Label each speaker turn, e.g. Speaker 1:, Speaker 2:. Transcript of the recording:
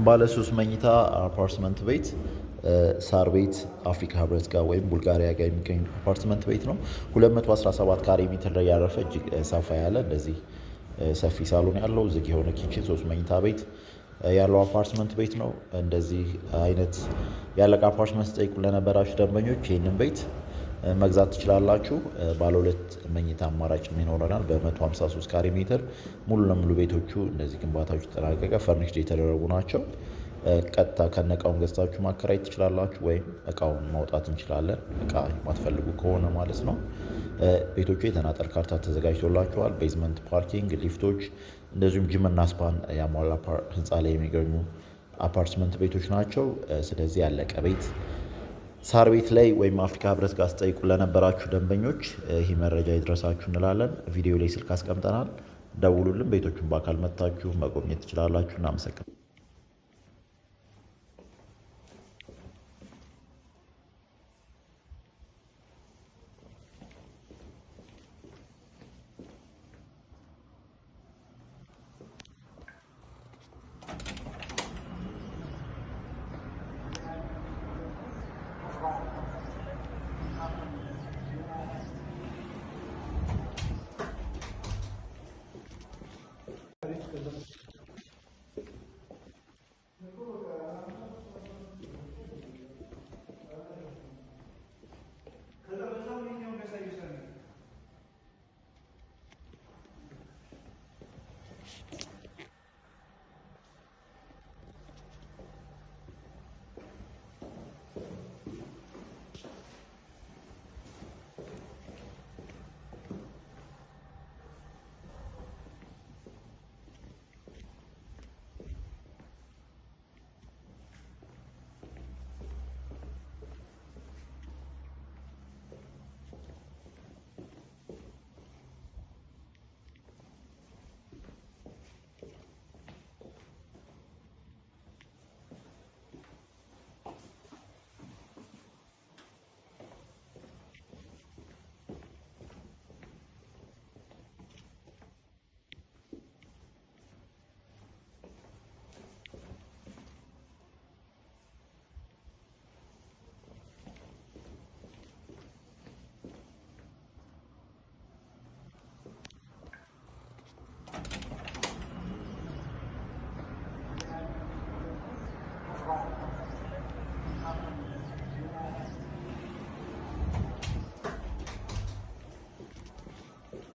Speaker 1: ባለ 3 መኝታ አፓርትመንት ቤት ሳር ቤት አፍሪካ ህብረት ጋር ወይም ቡልጋሪያ ጋር የሚገኝ አፓርትመንት ቤት ነው። 217 ካሬ ሜትር ላይ ያረፈ እጅግ ሰፋ ያለ እንደዚህ ሰፊ ሳሎን ያለው ዝግ የሆነ ኪችን 3 መኝታ ቤት ያለው አፓርትመንት ቤት ነው። እንደዚህ አይነት ያለቀ አፓርትመንት ጠይቁ ለነበራችሁ ደንበኞች ይህንን ቤት መግዛት ትችላላችሁ። ባለ 2 መኝታ አማራጭ ይኖረናል በ153 ካሬ ሜትር ሙሉ ለሙሉ ቤቶቹ እነዚህ ግንባታዎች ተጠናቀቀ ፈርኒሽድ የተደረጉ ናቸው። ቀጥታ ከነቃውን ገዝታችሁ ማከራየት ትችላላችሁ ወይም እቃውን ማውጣት እንችላለን እቃ የማትፈልጉ ከሆነ ማለት ነው። ቤቶቹ የተናጠል ካርታ ተዘጋጅቶላቸዋል። ቤዝመንት፣ ፓርኪንግ፣ ሊፍቶች እንደዚሁም ጂምና ስፓን ያሟላ ህንፃ ላይ የሚገኙ አፓርትመንት ቤቶች ናቸው። ስለዚህ ያለቀ ቤት ሳር ቤት ላይ ወይም አፍሪካ ህብረት ጋር ስጠይቁ ለነበራችሁ ደንበኞች ይህ መረጃ ይድረሳችሁ እንላለን። ቪዲዮ ላይ ስልክ አስቀምጠናል፣ ደውሉልን። ቤቶቹን በአካል መጥታችሁ መጎብኘት ትችላላችሁ። እናመሰግናለን።